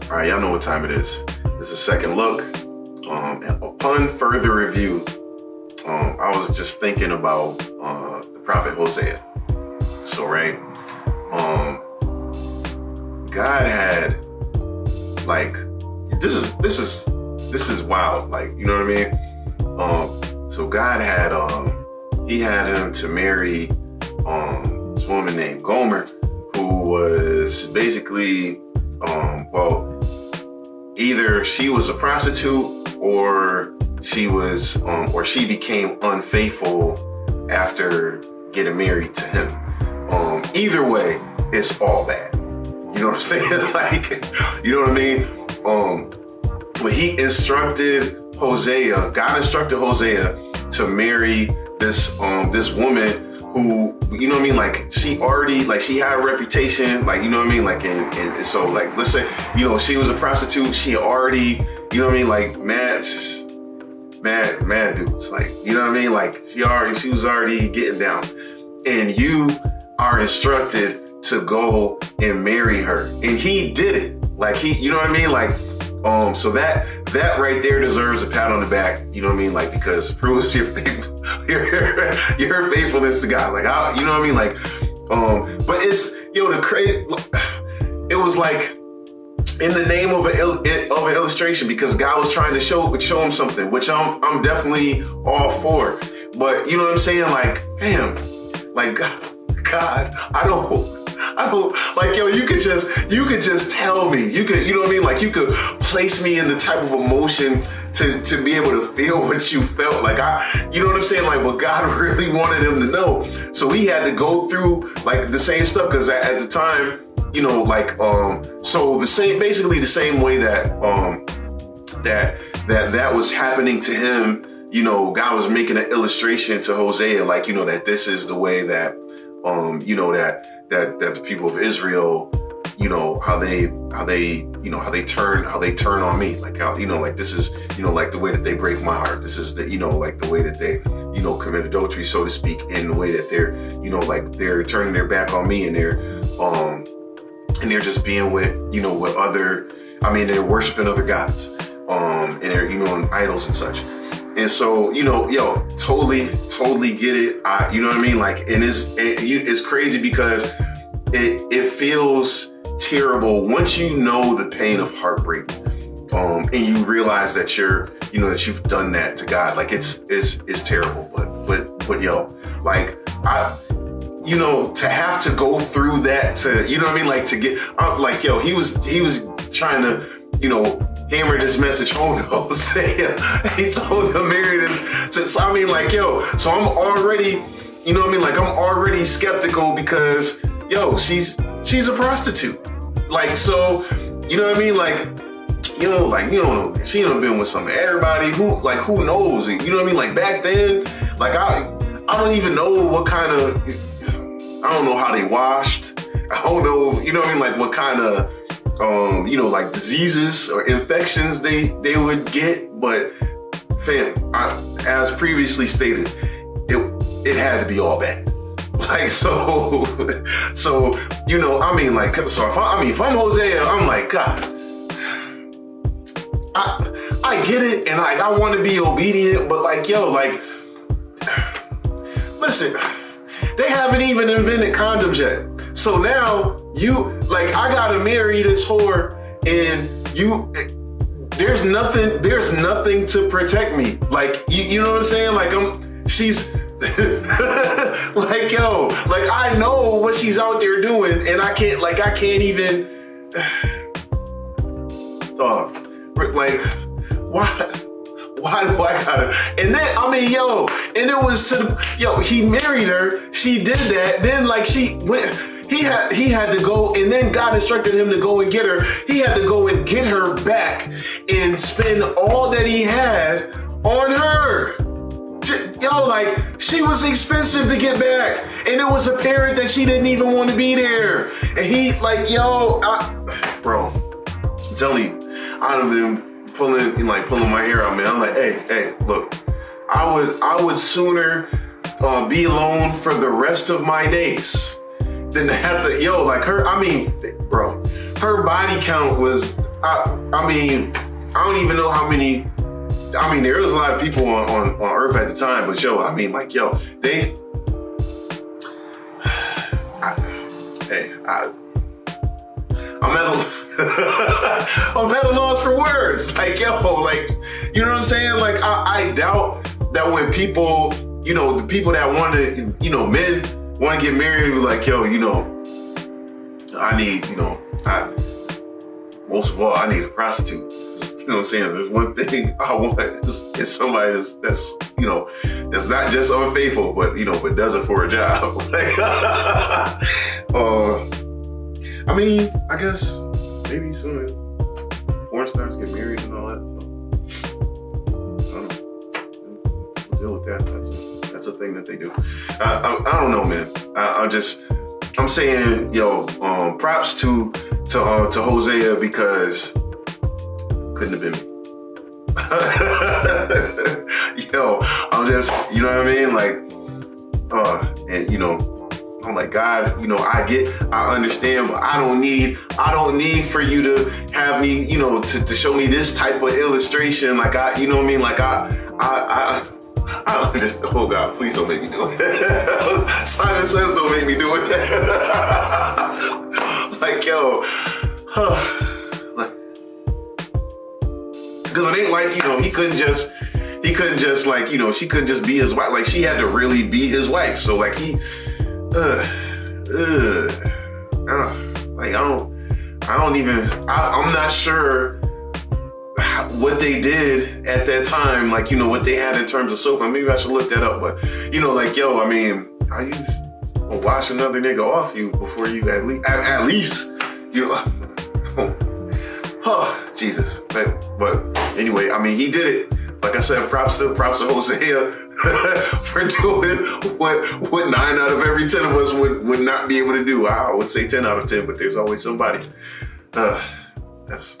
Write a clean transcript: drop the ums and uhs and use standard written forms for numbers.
All right, y'all know what time it is. This is a second look. And upon further review, I was just thinking about the prophet Hosea. So, right, God had like this is wild. Like, you know what I mean? So God had he had him to marry this woman named Gomer, who was basically either she was a prostitute or she became unfaithful after getting married to him. Either way, it's all bad. You know what I'm saying? Like, you know what I mean? But he instructed Hosea, God instructed Hosea to marry this woman who, you know what I mean? Like, she had a reputation, like, you know what I mean? Like, and so, like, let's say, you know, she was a prostitute. She already, you know what I mean? Like, mad dudes. Like, you know what I mean? Like, she was already getting down. And you are instructed to go and marry her. And he did it. Like, you know what I mean? Like, so that right there deserves a pat on the back, you know what I mean? Like, because it proves your faithfulness to God. Like, you know what I mean? Like, but it's, it was like in the name of an illustration, because God was trying to show him something, which I'm definitely all for. But you know what I'm saying? Like, fam, like, God, I don't like, yo, you could just tell me, you know what I mean? Like, you could place me in the type of emotion to be able to feel what you felt. Like, you know what I'm saying? Like, what God really wanted him to know. So he had to go through like the same stuff. Cause at the time, you know, like, so basically the same way that was happening to him, you know, God was making an illustration to Hosea, like, you know, that this is the way that, you know, that the people of Israel, you know, how they turn on me, like, how, you know, like, this is, you know, like the way that they break my heart. This is the, you know, like the way that they, you know, commit adultery, so to speak, in the way that they're, you know, like they're turning their back on me, and they're just being with, you know, with they're worshiping other gods, and they're, you know, and idols and such. And so, you know, totally get it. You know what I mean? Like, and it's crazy because it feels terrible once you know the pain of heartbreak, and you realize that that you've done that to God. Like, it's terrible. But yo, like, you know, to have to go through that, to, you know what I mean? Like, to get, like, yo, he was trying to, you know, hammer this message home to Hosea. He told him marry this. So I mean, like, yo, so I'm already, you know what I mean? Like, I'm already skeptical because, yo, she's a prostitute. Like, so, you know what I mean? Like, you know, like, you don't know, she done been with everybody who knows it. You know what I mean? Like, back then, like, I don't even know what kind of, I don't know how they washed. I don't know, you know what I mean? Like, what kind of, you know, like, diseases or infections they would get. But fam, as previously stated, it had to be all bad. Like, so, you know, I mean, like, so if I'm Hosea, I'm like, God, I get it, and like, I want to be obedient, but like, yo, like, listen, they haven't even invented condoms yet. So now I gotta marry this whore, and there's nothing to protect me. Like, you know what I'm saying? Like, she's like, yo, like, I know what she's out there doing, and I can't even, dog, like, why do I gotta? And then, I mean, yo, and it was he married her, she did that, then like she went, he had to go, and then God instructed him to go and get her. He had to go and get her back and spend all that he had on her. Yo, like, she was expensive to get back, and it was apparent that she didn't even want to be there. And he, like, yo, bro, I'm telling you, I'd have been pulling my hair out, man. I'm like, hey, look, I would sooner be alone for the rest of my days than to have to, yo, like, her, I mean, bro, her body count was I mean, I don't even know how many. I mean, there was a lot of people on Earth at the time, but yo, I mean, like, yo, they. I'm at a loss for words. Like, yo, like, you know what I'm saying? Like, I doubt that when people, you know, the people that want to, you know, men want to get married, like, yo, you know, I need, you know, most of all, I need a prostitute. You know what I'm saying? There's one thing I want is somebody that's, you know, that's not just unfaithful, but, you know, but does it for a job. Like, I mean, I guess maybe some porn stars get married and all that. So, I don't know. We'll deal with that. That's a thing that they do. I don't know, man. I'm saying, yo, props to Hosea, because couldn't have been me. Yo, I'm just, you know what I mean? Like, and you know, I'm like, God, you know, I understand, but I don't need for you to have me, you know, to show me this type of illustration. Like, you know what I mean? Like, I don't just, oh God, please don't make me do it. Simon Says don't make me do it. Like, yo, because it ain't like, you know, he couldn't just like, you know, she couldn't just be his wife. Like, she had to really be his wife. So like I'm not sure what they did at that time, like, you know, what they had in terms of soap. Maybe I should look that up, but, you know, like, yo, I mean, how you wash another nigga off you before you at least, you know, oh, Jesus. But anyway, I mean, he did it. Like I said, props to Hosea for doing what 9 out of every 10 of us would not be able to do. I would say 10 out of 10, but there's always somebody. That's